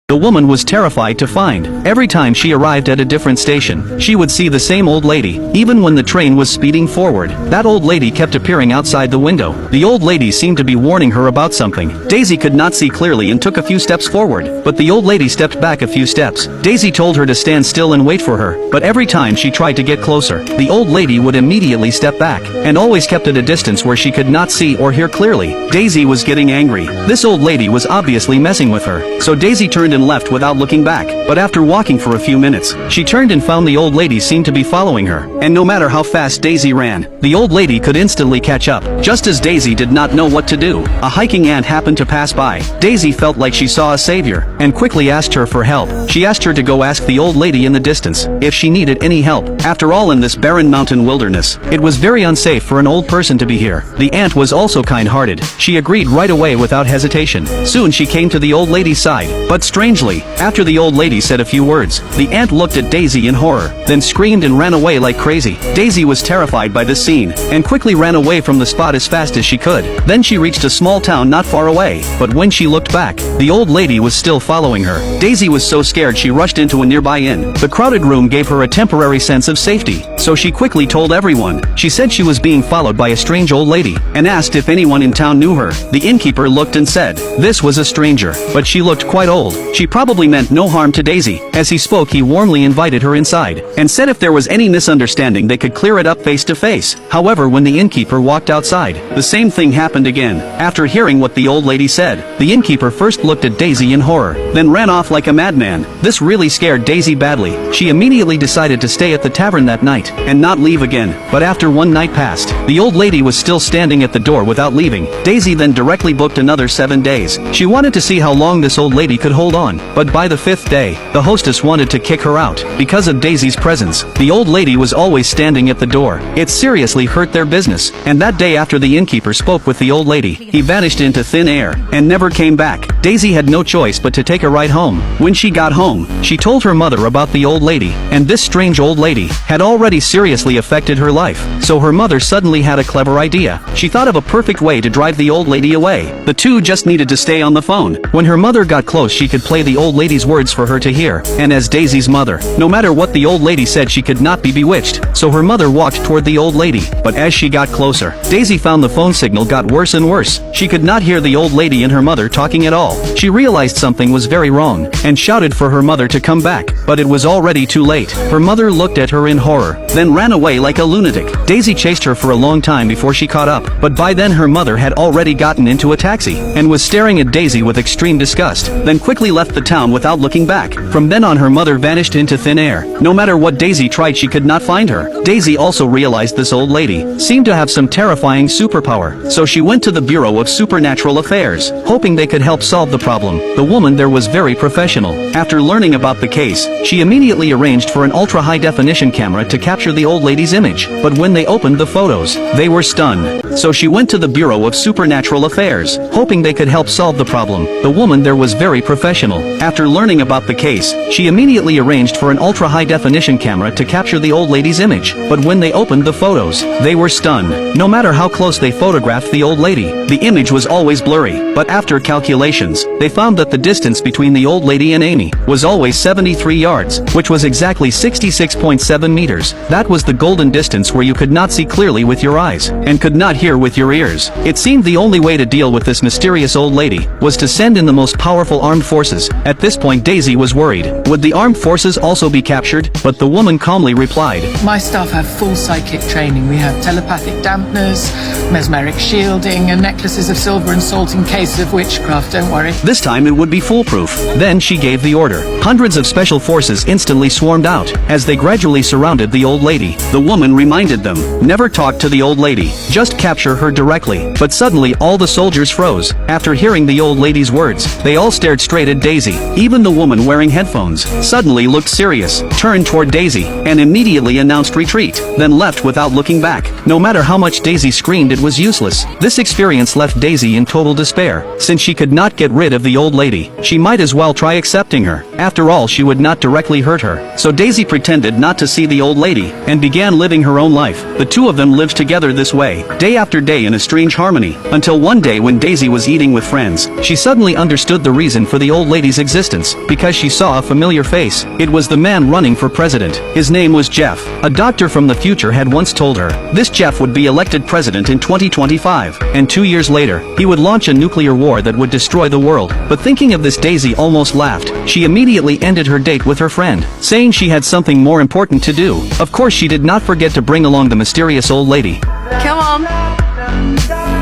the woman was terrified to find. Every time she arrived at a different station, she would see the same old lady. Even when the train was speeding forward, that old lady kept appearing outside the window. The old lady seemed to be warning her about something. Daisy could not see clearly and took a few steps forward, but the old lady stepped back a few steps. Daisy told her to stand still and wait for her, but every time she tried to get closer, the old lady would immediately step back, and always kept at a distance where she could not see or hear clearly. Daisy was getting angry. This old lady was obviously messing with her, so Daisy turned and left without looking back. But after walking for a few minutes, she turned and found the old lady seemed to be following her, and no matter how fast Daisy ran, the old lady could instantly catch up. Just as Daisy did not know what to do, a hiking ant happened to pass by. Daisy felt like she saw a savior, and quickly asked her for help. She asked her to go ask the old lady in the distance if she needed any help. After all, in this barren mountain wilderness, it was very unsafe for an old person to be here. The ant was also kind-hearted. She agreed right away without hesitation. Soon she came to the old lady's side, but strangely, after the old lady said a few words, the ant looked at Daisy in horror, then screamed and ran away like crazy. Daisy was terrified by this scene, and quickly ran away from the spot as fast as she could. Then she reached a small town not far away, but when she looked back, the old lady was still following her. Daisy was so scared she rushed into a nearby inn. The crowded room gave her a temporary sense of safety, so she quickly told everyone. She said she was being followed by a strange old lady, and asked if anyone in town knew her. The innkeeper looked and said, this was a stranger, but she looked quite old. She probably meant no harm to Daisy. As he spoke, he warmly invited her inside, and said if there was any misunderstanding they could clear it up face to face. However, when the innkeeper walked outside, the same thing happened again. After hearing what the old lady said, the innkeeper first looked at Daisy in horror, then ran off like a madman. This really scared Daisy badly. She immediately decided to stay at the tavern that night, and not leave again. But after one night passed, the old lady was still standing at the door without leaving. Daisy then directly booked another 7 days. She wanted to see how long this old lady could hold on, but by the 5th day, the hostess wanted to kick her out. Because of Daisy's presence, the old lady was always standing at the door. It seriously hurt their business, and that day after the innkeeper spoke with the old lady, he vanished into thin air, and never came back. Daisy had no choice but to take a ride home. When she got home, she told her mother about the old lady, and this strange old lady had already seriously affected her life. So her mother suddenly had a clever idea. She thought of a perfect way to drive the old lady away. The two just needed to stay on the phone. When her mother got close, she could play the old lady's words for her to hear, and as Daisy's mother, no matter what the old lady said, she could not be bewitched. So her mother walked toward the old lady, but as she got closer, Daisy found the phone signal got worse and worse. She could not hear the old lady and her mother talking at all. She realized something was very wrong, and shouted for her mother to come back, but it was already too late. Her mother looked at her in horror, then ran away like a lunatic. Daisy chased her for a long time before she caught up, but by then her mother had already gotten into a taxi, and was staring at Daisy with extreme disgust, then quickly left the town without looking back. From then on, her mother vanished into thin air. No matter what Daisy tried, she could not find her. Daisy also realized this old lady seemed to have some terrifying superpower, so she went to the Bureau of Supernatural Affairs, hoping they could help solve the problem. The woman there was very professional. After learning about the case, she immediately arranged for an ultra-high-definition camera to capture the old lady's image, but when they opened the photos, they were stunned. So she went to the Bureau of Supernatural Affairs, hoping they could help solve the problem. The woman there was very professional. After learning about the case, she immediately arranged for an ultra-high-definition camera to capture the old lady's image, but when they opened the photos, they were stunned. No matter how close they photographed the old lady, the image was always blurry. But after calculations, they found that the distance between the old lady and Amy was always 73 yards, which was exactly 66.7 meters. That was the golden distance where you could not see clearly with your eyes, and could not hear with your ears. It seemed the only way to deal with this mysterious old lady was to send in the most powerful armed forces. At this point, Daisy was worried. Would the armed forces also be captured? But the woman calmly replied, My staff have full psychic training. We have telepathic dampeners, mesmeric shielding, and necklaces of silver and salt in case of witchcraft, don't worry. This time it would be foolproof. Then she gave the order. Hundreds of special forces instantly swarmed out. As they gradually surrounded the old lady, the woman reminded them, never talk to the old lady, just capture her directly. But suddenly all the soldiers froze. After hearing the old lady's words, they all stared straight at Daisy. Even the woman wearing headphones suddenly looked serious, turned toward Daisy, and immediately announced retreat, then left without looking back. No matter how much Daisy screamed, it was useless. This experience left Daisy in total despair, since she could not get get rid of the old lady, she might as well try accepting her. After all, she would not directly hurt her. So Daisy pretended not to see the old lady, and began living her own life. The two of them lived together this way, day after day in a strange harmony, until one day when Daisy was eating with friends, she suddenly understood the reason for the old lady's existence, because she saw a familiar face. It was the man running for president. His name was Jeff. A doctor from the future had once told her, this Jeff would be elected president in 2025, and 2 years later, he would launch a nuclear war that would destroy the world. But thinking of this, Daisy almost laughed. She immediately ended her date with her friend, saying she had something more important to do. Of course, she did not forget to bring along the mysterious old lady. Come on.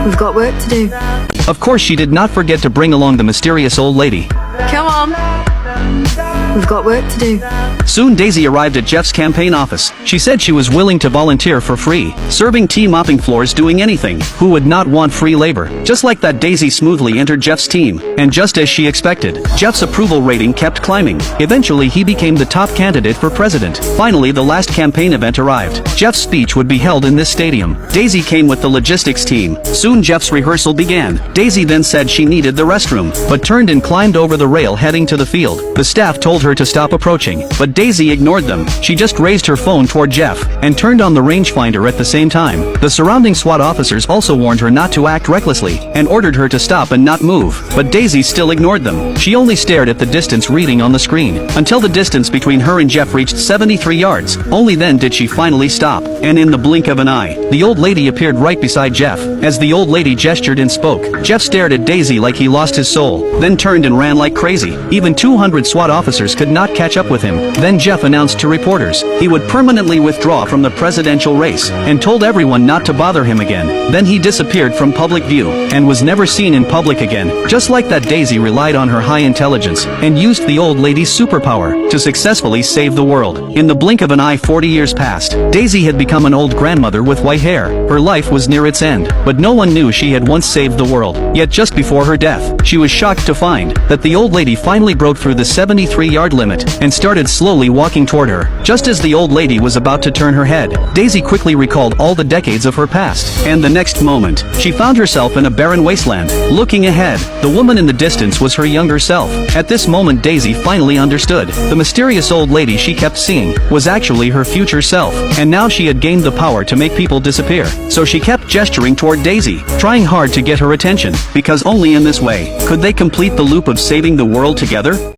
We've got work to do. Of course, she did not forget to bring along the mysterious old lady. Come on. We've got work to do. Soon Daisy arrived at Jeff's campaign office. She said she was willing to volunteer for free, serving tea, mopping floors, doing anything. Who would not want free labor? Just like that, Daisy smoothly entered Jeff's team, and just as she expected, Jeff's approval rating kept climbing. Eventually he became the top candidate for president. Finally, the last campaign event arrived. Jeff's speech would be held in this stadium. Daisy came with the logistics team. Soon Jeff's rehearsal began. Daisy then said she needed the restroom, but turned and climbed over the rail heading to the field. The staff told her to stop approaching, but Daisy ignored them. She just raised her phone toward Jeff, and turned on the rangefinder at the same time. The surrounding SWAT officers also warned her not to act recklessly, and ordered her to stop and not move, but Daisy still ignored them. She only stared at the distance reading on the screen, until the distance between her and Jeff reached 73 yards. Only then did she finally stop, and in the blink of an eye, the old lady appeared right beside Jeff. As the old lady gestured and spoke, Jeff stared at Daisy like he lost his soul, then turned and ran like crazy. Even 200 SWAT officers could not catch up with him. Then Jeff announced to reporters he would permanently withdraw from the presidential race, and told everyone not to bother him again. Then he disappeared from public view, and was never seen in public again. Just like that, Daisy relied on her high intelligence, and used the old lady's superpower to successfully save the world. In the blink of an eye, 40 years passed. Daisy had become an old grandmother with white hair. Her life was near its end, but no one knew she had once saved the world. Yet just before her death, she was shocked to find that the old lady finally broke through the 73-yard limit, and started slowly walking toward her. Just as the old lady was about to turn her head, Daisy quickly recalled all the decades of her past, and the next moment, she found herself in a barren wasteland. Looking ahead, the woman in the distance was her younger self. At this moment, Daisy finally understood. The mysterious old lady she kept seeing was actually her future self, and now she had gained the power to make people disappear. So she kept gesturing toward Daisy, trying hard to get her attention, because only in this way could they complete the loop of saving the world together.